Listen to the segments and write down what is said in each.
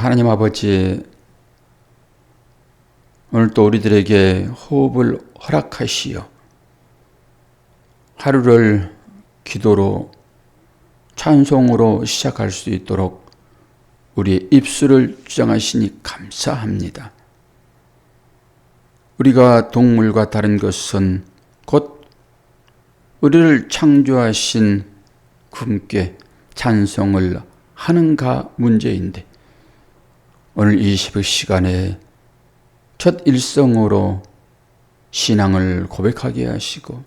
하나님 아버지, 오늘 또 우리들에게 호흡을 허락하시어 하루를 기도로 찬송으로 시작할 수 있도록 우리의 입술을 주장하시니 감사합니다. 우리가 동물과 다른 것은 곧 우리를 창조하신 분께 찬송을 하는가 문제인데, 오늘 이 새벽 시간에 첫 일성으로 신앙을 고백하게 하시고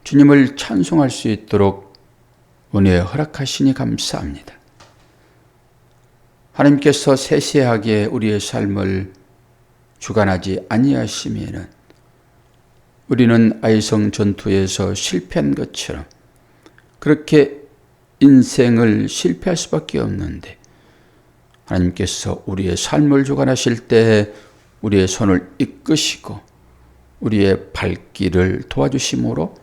주님을 찬송할 수 있도록 은혜 허락하시니 감사합니다. 하나님께서 세세하게 우리의 삶을 주관하지 아니하시면은 우리는 아이성 전투에서 실패한 것처럼 그렇게 인생을 실패할 수밖에 없는데, 하나님께서 우리의 삶을 주관하실 때 우리의 손을 이끄시고 우리의 발길을 도와주심으로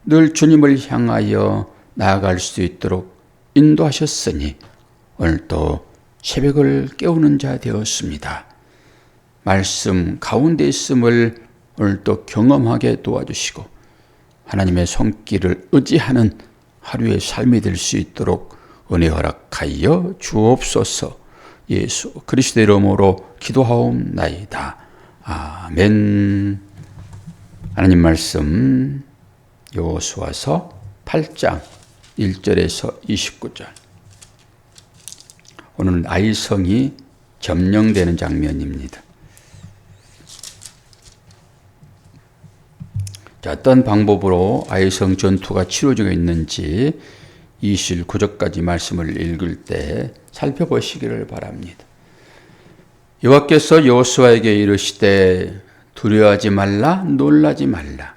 늘 주님을 향하여 나아갈 수 있도록 인도하셨으니 오늘도 새벽을 깨우는 자 되었습니다. 말씀 가운데 있음을 오늘도 경험하게 도와주시고 하나님의 손길을 의지하는 하루의 삶이 될 수 있도록 은혜 허락하여 주옵소서. 예수 그리스도의 이름으로 기도하옵나이다. 아멘. 하나님 말씀 여호수아서 8장 1절에서 29절. 오늘은 아이성이 점령되는 장면입니다. 자, 어떤 방법으로 아이성 전투가 치러지고 있는지 29절까지 말씀을 읽을 때 살펴보시기를 바랍니다. 여호와께서 여호수아에게 이르시되 두려워하지 말라, 놀라지 말라.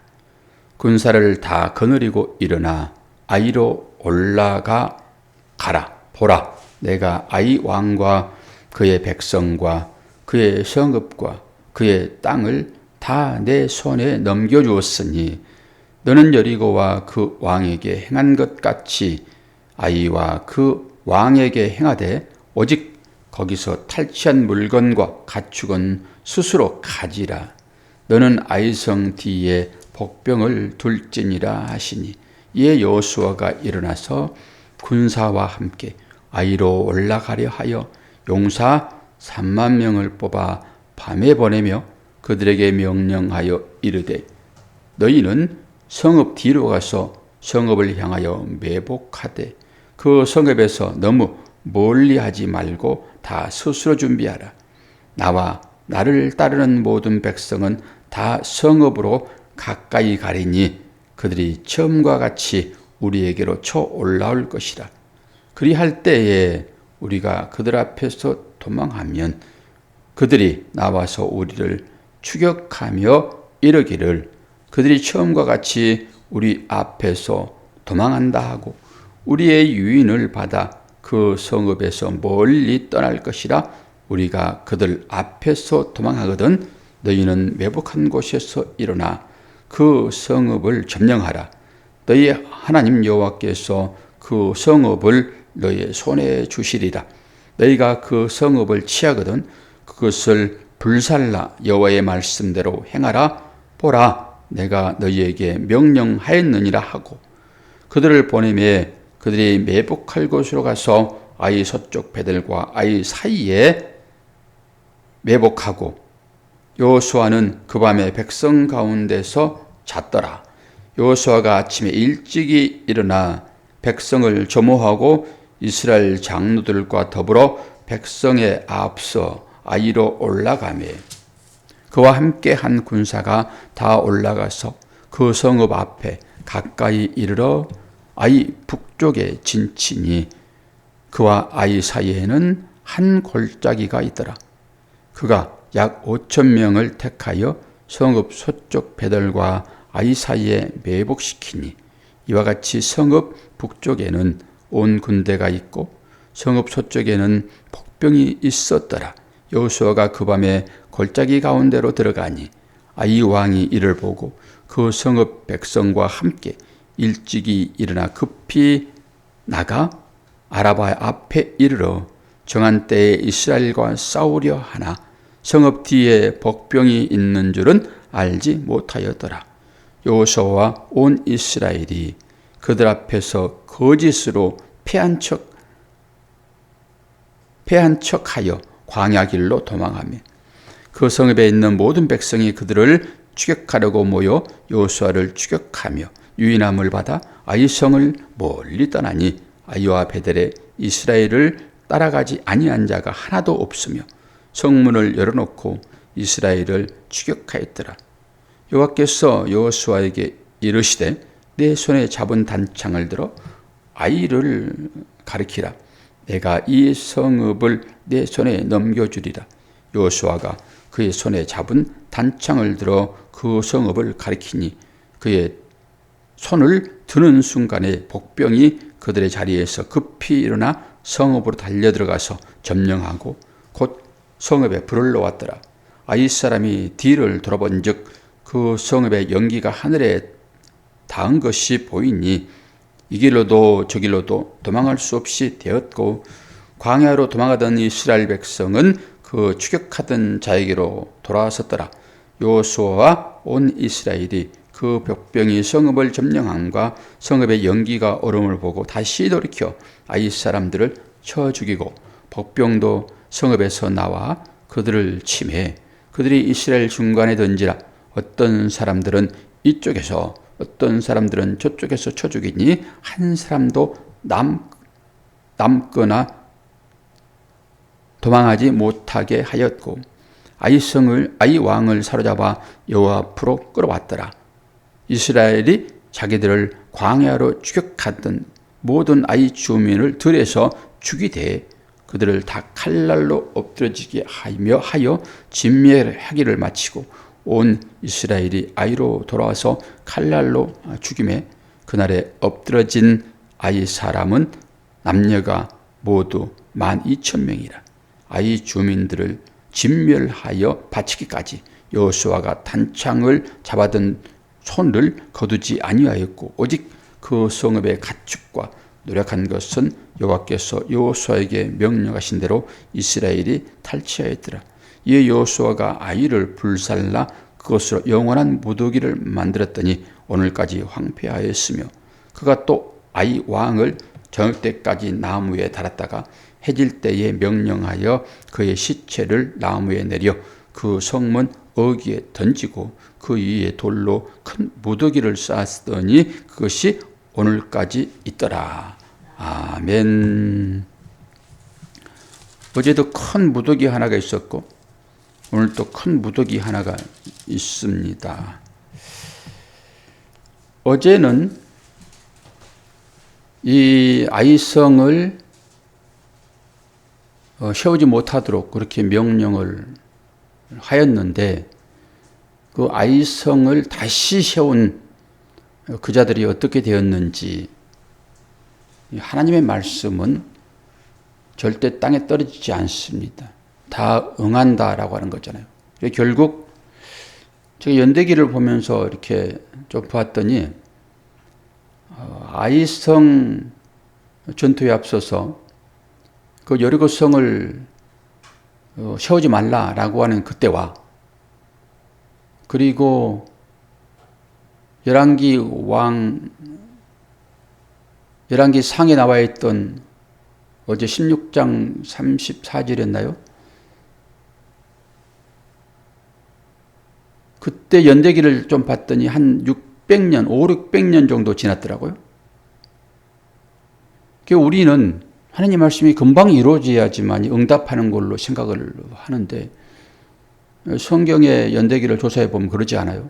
군사를 다 거느리고 일어나 아이로 올라가 가라. 보라, 내가 아이 왕과 그의 백성과 그의 성읍과 그의 땅을 다 내 손에 넘겨주었으니 너는 여리고와 그 왕에게 행한 것 같이 아이와 그 왕에게 행하되 오직 거기서 탈취한 물건과 가축은 스스로 가지라. 너는 아이성 뒤에 복병을 둘지니라 하시니, 이에 여호수아가 일어나서 군사와 함께 아이로 올라가려 하여 용사 3만 명을 뽑아 밤에 보내며 그들에게 명령하여 이르되 너희는 성읍 뒤로 가서 성읍을 향하여 매복하되 그 성읍에서 너무 멀리하지 말고 다 스스로 준비하라. 나와 나를 따르는 모든 백성은 다 성읍으로 가까이 가리니 그들이 처음과 같이 우리에게로 쳐 올라올 것이라. 그리할 때에 우리가 그들 앞에서 도망하면 그들이 나와서 우리를 추격하며 이르기를 그들이 처음과 같이 우리 앞에서 도망한다 하고 우리의 유인을 받아 그 성읍에서 멀리 떠날 것이라. 우리가 그들 앞에서 도망하거든 너희는 매복한 곳에서 일어나 그 성읍을 점령하라. 너희 하나님 여호와께서 그 성읍을 너희의 손에 주시리라. 너희가 그 성읍을 취하거든 그것을 불살라 여호와의 말씀대로 행하라. 보라, 내가 너희에게 명령하였느니라 하고 그들을 보내매 그들이 매복할 곳으로 가서 아이 서쪽 배들과 아이 사이에 매복하고 여호수아는 그 밤에 백성 가운데서 잤더라. 여호수아가 아침에 일찍이 일어나 백성을 조모하고 이스라엘 장로들과 더불어 백성에 앞서 아이로 올라가매 그와 함께 한 군사가 다 올라가서 그 성읍 앞에 가까이 이르러 아이 북쪽에 진치니 그와 아이 사이에는 한 골짜기가 있더라. 그가 약 5,000명을 택하여 성읍 서쪽 배들과 아이 사이에 매복시키니 이와 같이 성읍 북쪽에는 온 군대가 있고 성읍 서쪽에는 복병이 있었더라. 여호수아가 그 밤에 골짜기 가운데로 들어가니 아이 왕이 이를 보고 그 성읍 백성과 함께 일찍이 일어나 급히 나가 아라바 앞에 이르러 정한 때에 이스라엘과 싸우려 하나 성읍 뒤에 복병이 있는 줄은 알지 못하였더라. 여호수아와 온 이스라엘이 그들 앞에서 거짓으로 패한 척하여 광야 길로 도망하며 그 성읍에 있는 모든 백성이 그들을 추격하려고 모여 여호수아를 추격하며 유인함을 받아 아이성을 멀리 떠나니 아이와 베델에 이스라엘을 따라가지 아니한 자가 하나도 없으며 성문을 열어놓고 이스라엘을 추격하였더라. 여호와께서 여호수아에게 이르시되 내 손에 잡은 단창을 들어 아이를 가리키라. 내가 이 성읍을 내 손에 넘겨주리라. 여호수아가 그의 손에 잡은 단창을 들어 그 성읍을 가리키니 그의 손을 드는 순간에 복병이 그들의 자리에서 급히 일어나 성읍으로 달려들어가서 점령하고 곧 성읍에 불을 놓았더라. 아이 사람이 뒤를 돌아본즉 그 성읍의 연기가 하늘에 닿은 것이 보이니 이 길로도 저 길로도 도망할 수 없이 되었고 광야로 도망하던 이스라엘 백성은 그 추격하던 자에게로 돌아섰더라. 여호수아와 온 이스라엘이 그 벽병이 성읍을 점령함과 성읍의 연기가 얼음을 보고 다시 돌이켜 아이 사람들을 쳐 죽이고 복병도 성읍에서 나와 그들을 치매 그들이 이스라엘 중간에 던지라. 어떤 사람들은 이쪽에서 어떤 사람들은 저쪽에서 쳐 죽이니 한 사람도 남거나 도망하지 못하게 하였고 아이 왕을 사로잡아 여호와 앞으로 끌어왔더라. 이스라엘이 자기들을 광야로 추격하던 모든 아이 주민을 들에서 죽이되 그들을 다 칼날로 엎드러지게 하여 진멸하기를 마치고 온 이스라엘이 아이로 돌아와서 칼날로 죽임에 그날에 엎드러진 아이 사람은 남녀가 모두 12,000명이라. 아이 주민들을 진멸하여 바치기까지 여호수아가 단창을 잡아든 손을 거두지 아니하였고 오직 그 성읍의 가축과 노력한 것은 여호와께서 여호수아에게 명령하신 대로 이스라엘이 탈취하였더라. 이에 여호수아가 아이를 불살라 그것으로 영원한 무더기를 만들었더니 오늘까지 황폐하였으며 그가 또 아이 왕을 저녁 때까지 나무에 달았다가 해질 때에 명령하여 그의 시체를 나무에 내려 그 성문 어귀에 던지고 그 위에 돌로 큰 무더기를 쌓았더니 그것이 오늘까지 있더라. 아멘. 어제도 큰 무더기 하나가 있었고 오늘 또 큰 무더기 하나가 있습니다. 어제는 이 아이성을 세우지 못하도록 그렇게 명령을 하였는데 그 아이성을 다시 세운 그 자들이 어떻게 되었는지 하나님의 말씀은 절대 땅에 떨어지지 않습니다. 다 응한다라고 하는 거잖아요. 결국 제가 연대기를 보면서 이렇게 좀 봤더니 아이성 전투에 앞서서 그 여리고성을 세우지 말라라고 하는 그때와 그리고 열왕기 상에 나와 있던 어제 16장 34절이었나요? 그때 연대기를 좀 봤더니 한 600년 정도 지났더라고요. 우리는 하나님 말씀이 금방 이루어져야지만 응답하는 걸로 생각을 하는데 성경의 연대기를 조사해 보면 그러지 않아요.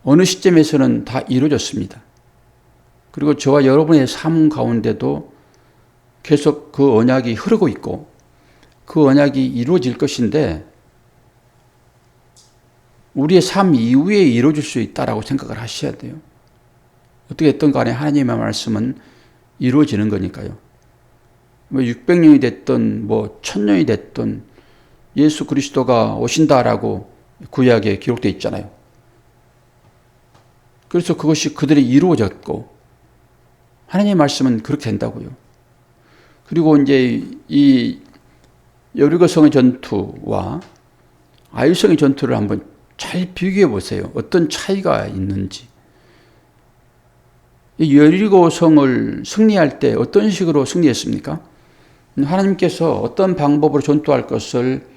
어느 시점에서는 다 이루어졌습니다. 그리고 저와 여러분의 삶 가운데도 계속 그 언약이 흐르고 있고 그 언약이 이루어질 것인데 우리의 삶 이후에 이루어질 수 있다라고 생각을 하셔야 돼요. 어떻게 했든 간에 하나님의 말씀은 이루어지는 거니까요. 600년이 됐든 1000년이 됐든 예수 그리스도가 오신다라고 구약에 기록되어 있잖아요. 그래서 그것이 그들이 이루어졌고 하나님의 말씀은 그렇게 된다고요. 그리고 이제 이 여리고성의 전투와 아이성의 전투를 한번 잘 비교해 보세요. 어떤 차이가 있는지. 이 여리고성을 승리할 때 어떤 식으로 승리했습니까? 하나님께서 어떤 방법으로 전투할 것을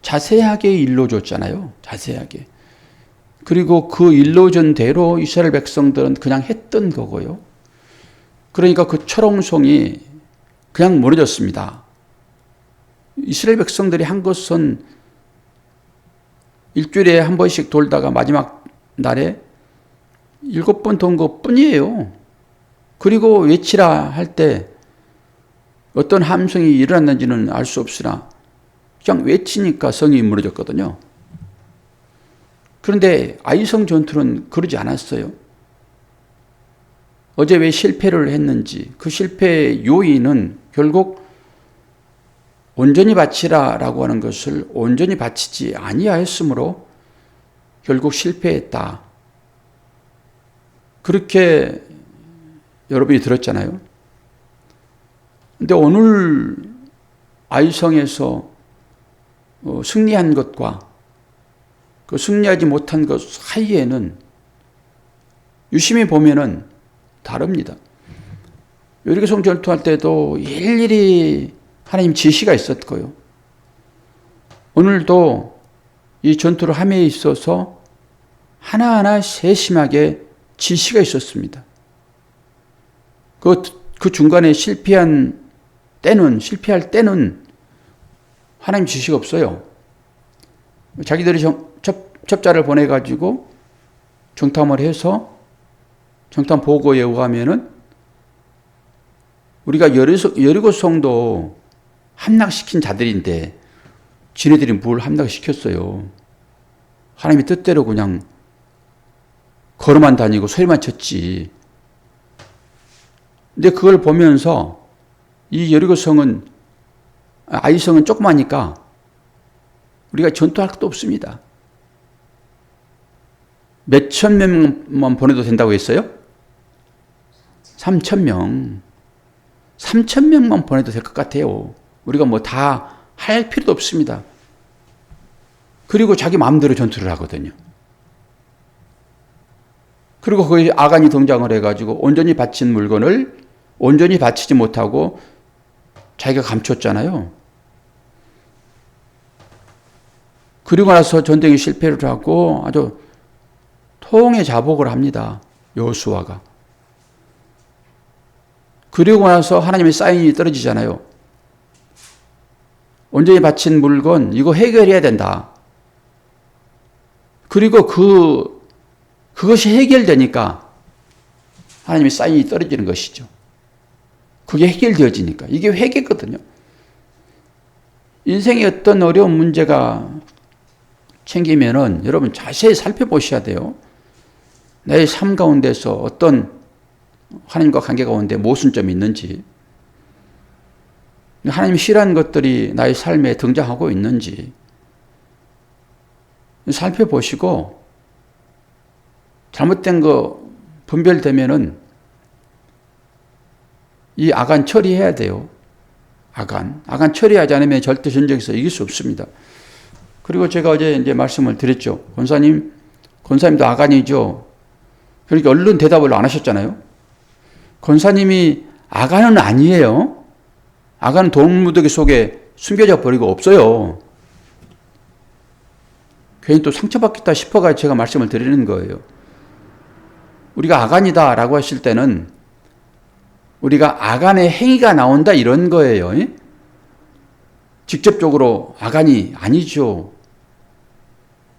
자세하게 일러줬잖아요. 자세하게. 그리고 그 일러준대로 이스라엘 백성들은 그냥 했던 거고요. 그러니까 그 철옹성이 그냥 무너졌습니다. 이스라엘 백성들이 한 것은 일주일에 한 번씩 돌다가 마지막 날에 7번 돈 것 뿐이에요. 그리고 외치라 할 때 어떤 함성이 일어났는지는 알 수 없으나 그냥 외치니까 성이 무너졌거든요. 그런데 아이성 전투는 그러지 않았어요. 어제 왜 실패를 했는지 그 실패의 요인은 결국 온전히 바치라라고 하는 것을 온전히 바치지 아니하였으므로 결국 실패했다. 그렇게 여러분이 들었잖아요. 근데 오늘 아이성에서 승리한 것과 그 승리하지 못한 것 사이에는 유심히 보면은 다릅니다. 여리고성 전투할 때도 일일이 하나님 지시가 있었고요. 오늘도 이 전투를 함에 있어서 하나하나 세심하게 지시가 있었습니다. 그 중간에 실패할 때는 하나님 지시가 없어요. 자기들이 첩자를 보내가지고 정탐을 해서 정탐 보고에 의하면은 우리가 여리고성도 함락시킨 자들인데 지네들이 뭘 함락시켰어요. 하나님의 뜻대로 그냥 걸어만 다니고 소리만 쳤지. 근데 그걸 보면서 이 여리고성은 아이성은 조그마니까 우리가 전투할 것도 없습니다. 몇천 명만 보내도 된다고 했어요? 3,000명. 3,000명만 보내도 될 것 같아요. 우리가 뭐 다 할 필요도 없습니다. 그리고 자기 마음대로 전투를 하거든요. 그리고 거기 아간이 등장을 해가지고 온전히 바친 물건을 온전히 바치지 못하고 자기가 감췄잖아요. 그리고 나서 전쟁에 실패를 하고 아주 통해 자복을 합니다. 여호수아가. 그리고 나서 하나님의 사인이 떨어지잖아요. 온전히 바친 물건 이거 해결해야 된다. 그리고 그것이 해결되니까 하나님의 사인이 떨어지는 것이죠. 그게 해결되어지니까. 이게 회개거든요. 인생에 어떤 어려운 문제가 생기면은 여러분 자세히 살펴보셔야 돼요. 내 삶 가운데서 어떤 하나님과 관계 가운데 모순점이 있는지, 하나님이 싫어하는 것들이 나의 삶에 등장하고 있는지 살펴보시고 잘못된 거 분별되면은 이 아간 처리해야 돼요. 아간 처리하지 않으면 절대 전쟁에서 이길 수 없습니다. 그리고 제가 어제 이제 말씀을 드렸죠. 권사님도 아간이죠. 그러니까 얼른 대답을 안 하셨잖아요. 권사님이 아간은 아니에요. 아간은 돌무더기 속에 숨겨져 버리고 없어요. 괜히 또 상처받겠다 싶어가 제가 말씀을 드리는 거예요. 우리가 아간이다 라고 하실 때는 우리가 아간의 행위가 나온다 이런 거예요. 직접적으로 아간이 아니죠.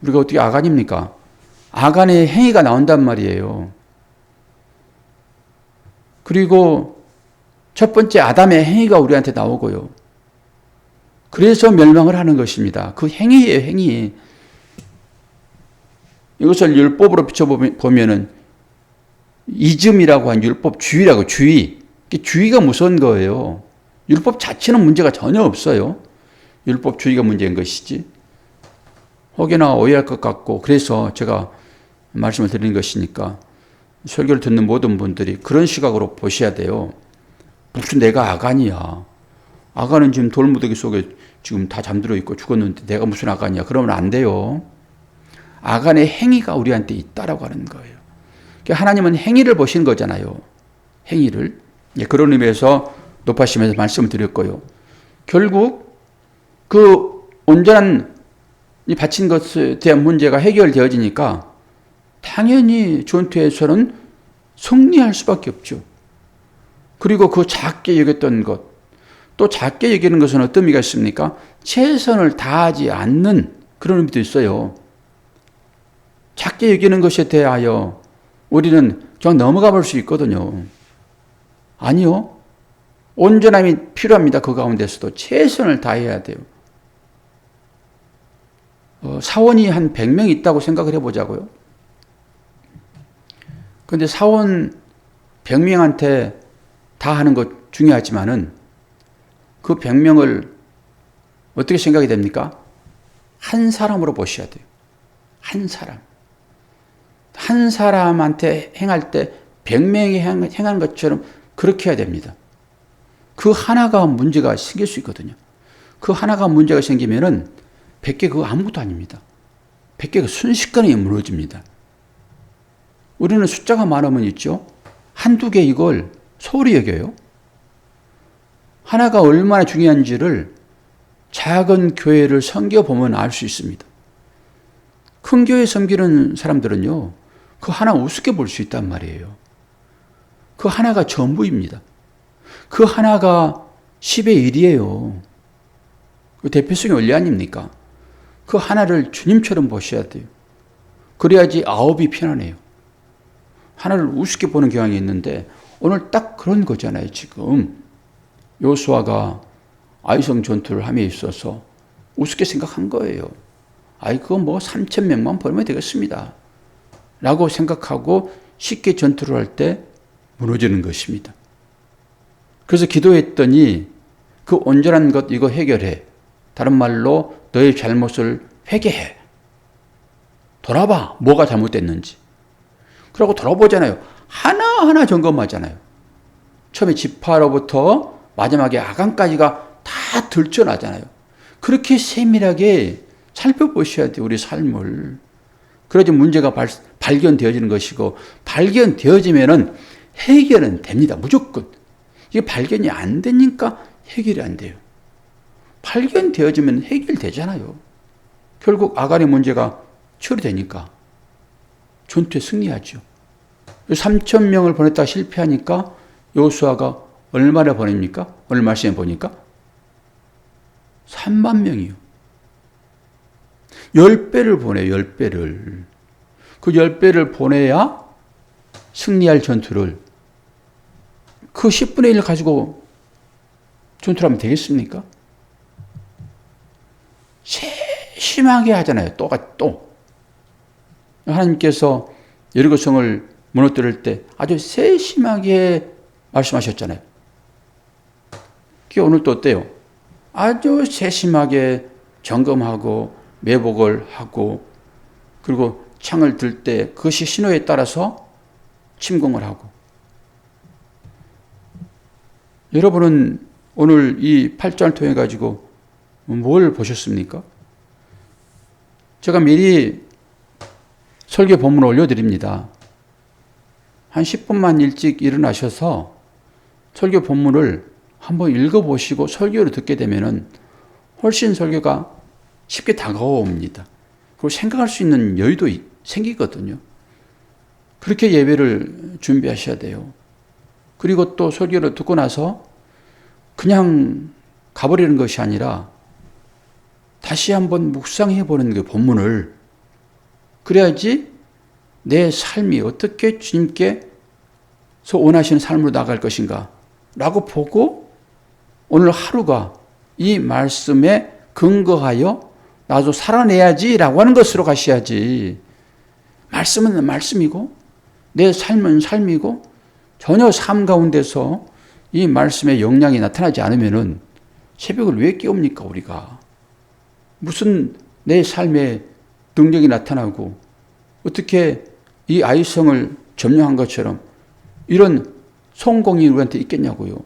우리가 어떻게 아간입니까? 아간의 행위가 나온단 말이에요. 그리고 첫 번째 아담의 행위가 우리한테 나오고요. 그래서 멸망을 하는 것입니다. 그 행위예요, 행위. 이것을 율법으로 비춰보면은 이즘이라고 한 율법 주의라고 주의. 주의가 무서운 거예요. 율법 자체는 문제가 전혀 없어요. 율법 주의가 문제인 것이지. 혹여나 오해할 것 같고 그래서 제가 말씀을 드리는 것이니까 설교를 듣는 모든 분들이 그런 시각으로 보셔야 돼요. 무슨 내가 아간이야. 아간은 지금 돌무더기 속에 지금 다 잠들어 있고 죽었는데 내가 무슨 아간이야? 그러면 안 돼요. 아간의 행위가 우리한테 있다라고 하는 거예요. 하나님은 행위를 보시는 거잖아요. 행위를. 그런 의미에서 높아심에서 말씀을 드렸고요. 결국 그 온전한 이 바친 것에 대한 문제가 해결되어지니까 당연히 전투에서는 승리할 수밖에 없죠. 그리고 그 작게 여겼던 것, 또 작게 여기는 것은 어떤 의미가 있습니까? 최선을 다하지 않는 그런 의미도 있어요. 작게 여기는 것에 대하여 우리는 그냥 넘어가 볼 수 있거든요. 아니요. 온전함이 필요합니다. 그 가운데서도 최선을 다해야 돼요. 사원이 한 100명 있다고 생각을 해보자고요. 그런데 사원 100명한테 다 하는 것 중요하지만은 그 100명을 어떻게 생각이 됩니까? 한 사람으로 보셔야 돼요. 한 사람. 한 사람한테 행할 때 100명이 행하는 것처럼 그렇게 해야 됩니다. 그 하나가 문제가 생길 수 있거든요. 그 하나가 문제가 생기면은 100개 그거 아무것도 아닙니다. 100개가 순식간에 무너집니다. 우리는 숫자가 많으면 있죠. 한두 개 이걸 소홀히 여겨요. 하나가 얼마나 중요한지를 작은 교회를 섬겨보면 알 수 있습니다. 큰 교회 섬기는 사람들은요, 그 하나 우습게 볼 수 있단 말이에요. 그 하나가 전부입니다. 그 하나가 10의 1이에요. 그 대표성의 원리 아닙니까? 그 하나를 주님처럼 보셔야 돼요. 그래야지 9이 편안해요. 하나를 우습게 보는 경향이 있는데 오늘 딱 그런 거잖아요. 지금 요수아가 아이성 전투를 함에 있어서 우습게 생각한 거예요. 아이 그거 뭐 3,000명만 벌면 되겠습니다. 라고 생각하고 쉽게 전투를 할 때 무너지는 것입니다. 그래서 기도했더니 그 온전한 것 이거 해결해. 다른 말로 너의 잘못을 회개해. 돌아봐. 뭐가 잘못됐는지. 그러고 돌아보잖아요. 하나하나 점검하잖아요. 처음에 지파로부터 마지막에 아간까지가 다 들춰나잖아요. 그렇게 세밀하게 살펴보셔야 돼요. 우리 삶을. 그래야지 문제가 발견되어지는 것이고 발견되어지면은 해결은 됩니다. 무조건. 이게 발견이 안 되니까 해결이 안 돼요. 발견되어지면 해결되잖아요. 결국 아간의 문제가 처리되니까 전투에 승리하죠. 3,000명을 보냈다 실패하니까 요수아가 얼마나 보냅니까? 오늘 말씀에 보니까 3만 명이요. 10배를 보내요. 10배를. 그 10배를 보내야 승리할 전투를 그 10분의 1 가지고 전투를 하면 되겠습니까? 세심하게 하잖아요. 또. 하나님께서 여리고성을 무너뜨릴 때 아주 세심하게 말씀하셨잖아요. 그게 오늘 또 어때요? 아주 세심하게 점검하고 매복을 하고 그리고 창을 들 때 그것이 신호에 따라서 침공을 하고. 여러분은 오늘 이 8장을 통해 가지고 뭘 보셨습니까? 제가 미리 설교 본문을 올려드립니다. 한 10분만 일찍 일어나셔서 설교 본문을 한번 읽어보시고 설교를 듣게 되면은 훨씬 설교가 쉽게 다가옵니다. 그리고 생각할 수 있는 여유도 생기거든요. 그렇게 예배를 준비하셔야 돼요. 그리고 또 설교를 듣고 나서 그냥 가버리는 것이 아니라 다시 한번 묵상해보는 그 본문을. 그래야지 내 삶이 어떻게 주님께서 원하시는 삶으로 나갈 것인가 라고 보고 오늘 하루가 이 말씀에 근거하여 나도 살아내야지 라고 하는 것으로 가셔야지. 말씀은 말씀이고 내 삶은 삶이고 전혀 삶 가운데서 이 말씀의 영향이 나타나지 않으면은 새벽을 왜 깨웁니까 우리가. 무슨 내 삶의 능력이 나타나고 어떻게 이 아이성을 점령한 것처럼 이런 성공이 우리한테 있겠냐고요.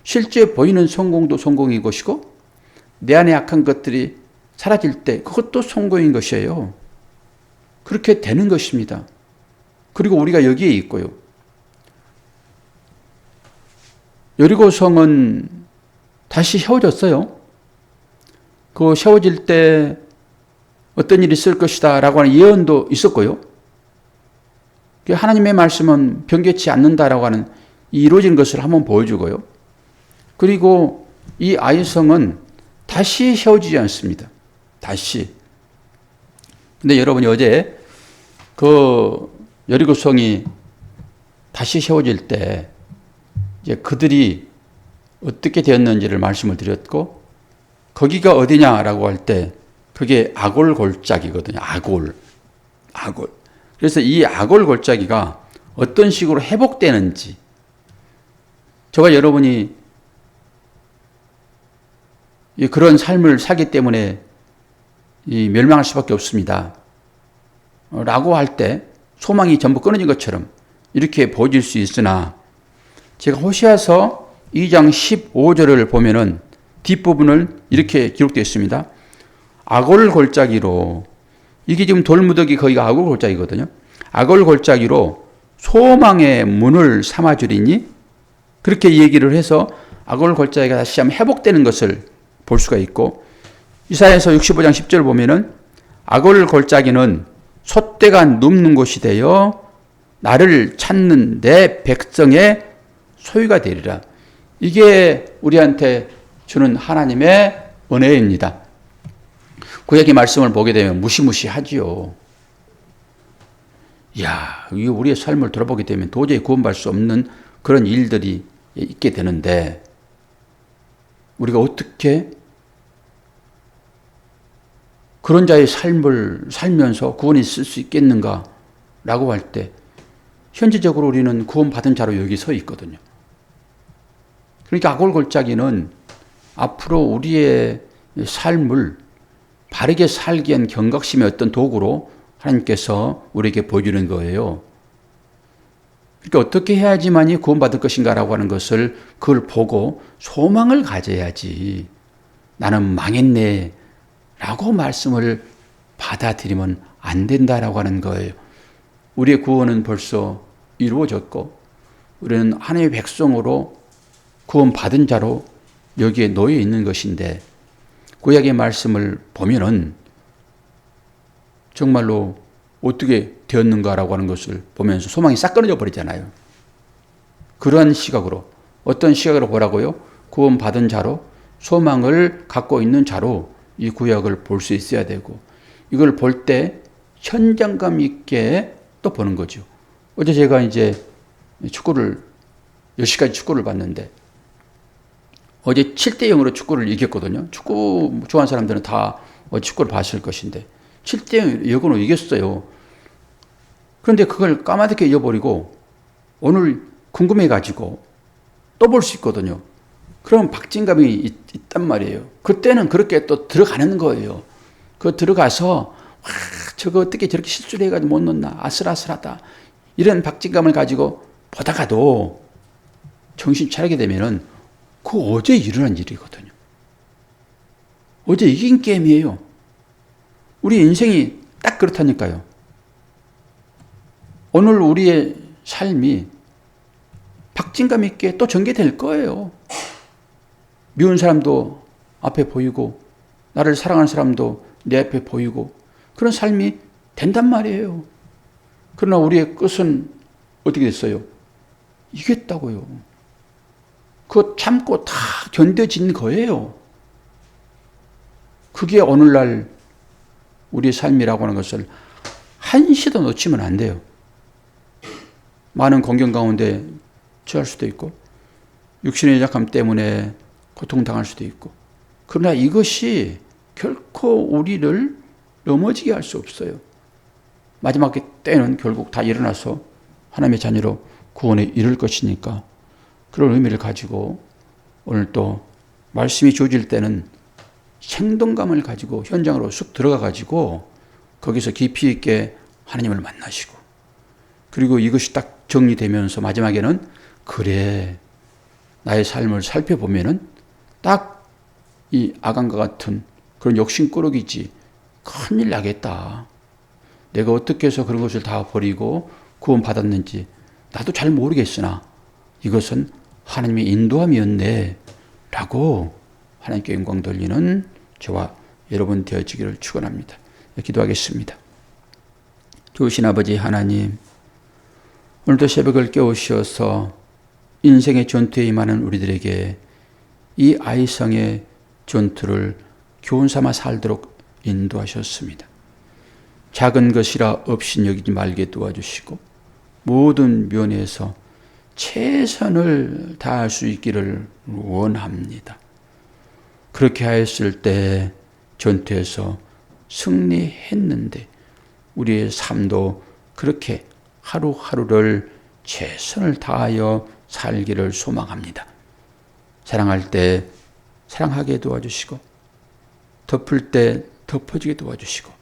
실제 보이는 성공도 성공인 것이고 내 안에 약한 것들이 사라질 때 그것도 성공인 것이에요. 그렇게 되는 것입니다. 그리고 우리가 여기에 있고요. 여리고성은 다시 세워졌어요. 그 세워질 때 어떤 일이 있을 것이다 라고 하는 예언도 있었고요. 하나님의 말씀은 변개치 않는다라고 하는 이루어진 것을 한번 보여주고요. 그리고 이 아이성은 다시 세워지지 않습니다. 다시. 근데 여러분이 어제 그 여리고성이 다시 세워질 때 이제 그들이 어떻게 되었는지를 말씀을 드렸고, 거기가 어디냐라고 할 때 그게 아골 골짜기거든요. 아골. 그래서 이 아골 골짜기가 어떤 식으로 회복되는지, 저와 여러분이 그런 삶을 살기 때문에 멸망할 수밖에 없습니다. 라고 할 때 소망이 전부 끊어진 것처럼 이렇게 보여질 수 있으나, 제가 호시아서 2장 15절을 보면은 뒷부분을 이렇게 기록되어 있습니다. 아골 골짜기로, 이게 지금 돌무더기 거기가 아골 골짜기거든요. 아골 골짜기로 소망의 문을 삼아주리니, 그렇게 얘기를 해서 아골 골짜기가 다시 한번 회복되는 것을 볼 수가 있고, 이사야서 65장 10절 보면은 아골 골짜기는 솥대가 눕는 곳이 되어 나를 찾는 내 백성의 소유가 되리라. 이게 우리한테 주는 하나님의 은혜입니다. 구약의 말씀을 보게 되면 무시무시하지요. 이야, 우리의 삶을 돌아보게 되면 도저히 구원받을 수 없는 그런 일들이 있게 되는데, 우리가 어떻게 그런 자의 삶을 살면서 구원이 있을 수 있겠는가 라고 할 때, 현재적으로 우리는 구원받은 자로 여기 서 있거든요. 그러니까 아골 골짜기는 앞으로 우리의 삶을 바르게 살기 위한 경각심의 어떤 도구로 하나님께서 우리에게 보여주는 거예요. 그러니까 어떻게 해야지만이 구원받을 것인가라고 하는 것을, 그걸 보고 소망을 가져야지, 나는 망했네 라고 말씀을 받아들이면 안 된다라고 하는 거예요. 우리의 구원은 벌써 이루어졌고, 우리는 하나님의 백성으로 구원받은 자로 여기에 놓여 있는 것인데, 구약의 말씀을 보면은 정말로 어떻게 되었는가라고 하는 것을 보면서 소망이 싹 끊어져 버리잖아요. 그러한 시각으로, 어떤 시각으로 보라고요? 구원받은 자로, 소망을 갖고 있는 자로 이 구약을 볼 수 있어야 되고, 이걸 볼 때 현장감 있게 또 보는 거죠. 어제 제가 이제 10시까지 축구를 봤는데, 어제 7대0으로 축구를 이겼거든요. 축구 좋아하는 사람들은 다 축구를 봤을 것인데 7대0으로 이겼어요. 그런데 그걸 까마득히 잊어버리고 오늘 궁금해가지고 또 볼 수 있거든요. 그럼 박진감이 있단 말이에요. 그때는 그렇게 또 들어가는 거예요. 그 들어가서 와, 저거 어떻게 저렇게 실수를 해가지고 못 넣나, 아슬아슬하다, 이런 박진감을 가지고 보다가도 정신 차리게 되면은 그 어제 일어난 일이거든요. 어제 이긴 게임이에요. 우리 인생이 딱 그렇다니까요. 오늘 우리의 삶이 박진감 있게 또 전개될 거예요. 미운 사람도 앞에 보이고, 나를 사랑하는 사람도 내 앞에 보이고, 그런 삶이 된단 말이에요. 그러나 우리의 끝은 어떻게 됐어요? 이겼다고요. 그거 참고 다 견뎌진 거예요. 그게 오늘날 우리의 삶이라고 하는 것을 한시도 놓치면 안 돼요. 많은 공경 가운데 처할 수도 있고, 육신의 약함 때문에 고통당할 수도 있고, 그러나 이것이 결코 우리를 넘어지게 할 수 없어요. 마지막 때는 결국 다 일어나서 하나님의 자녀로 구원에 이를 것이니까, 그런 의미를 가지고 오늘 또 말씀이 주어질 때는 생동감을 가지고 현장으로 쑥 들어가 가지고 거기서 깊이 있게 하나님을 만나시고, 그리고 이것이 딱 정리되면서 마지막에는 그래, 나의 삶을 살펴보면은 딱 이 아간과 같은 그런 욕심꾸러기지. 큰일 나겠다. 내가 어떻게 해서 그런 것을 다 버리고 구원받았는지 나도 잘 모르겠으나 이것은 하나님의 인도함이었네 라고 하나님께 영광 돌리는 저와 여러분 되어지기를 축원합니다. 기도하겠습니다. 좋으신 아버지 하나님, 오늘도 새벽을 깨우셔서 인생의 전투에 임하는 우리들에게 이 아이성의 전투를 교훈삼아 살도록 인도하셨습니다. 작은 것이라 없인 여기지 말게 도와주시고 모든 면에서 최선을 다할 수 있기를 원합니다. 그렇게 하였을 때 전투에서 승리했는데 우리의 삶도 그렇게 하루하루를 최선을 다하여 살기를 소망합니다. 사랑할 때 사랑하게 도와주시고 덮을 때 덮어지게 도와주시고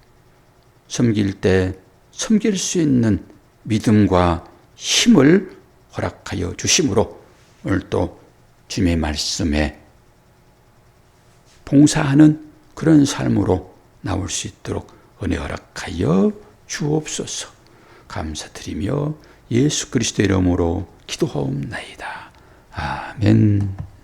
섬길 때 섬길 수 있는 믿음과 힘을 허락하여 주심으로 오늘도 주님의 말씀에 봉사하는 그런 삶으로 나올 수 있도록 은혜 허락하여 주옵소서. 감사드리며 예수 그리스도의 이름으로 기도하옵나이다. 아멘.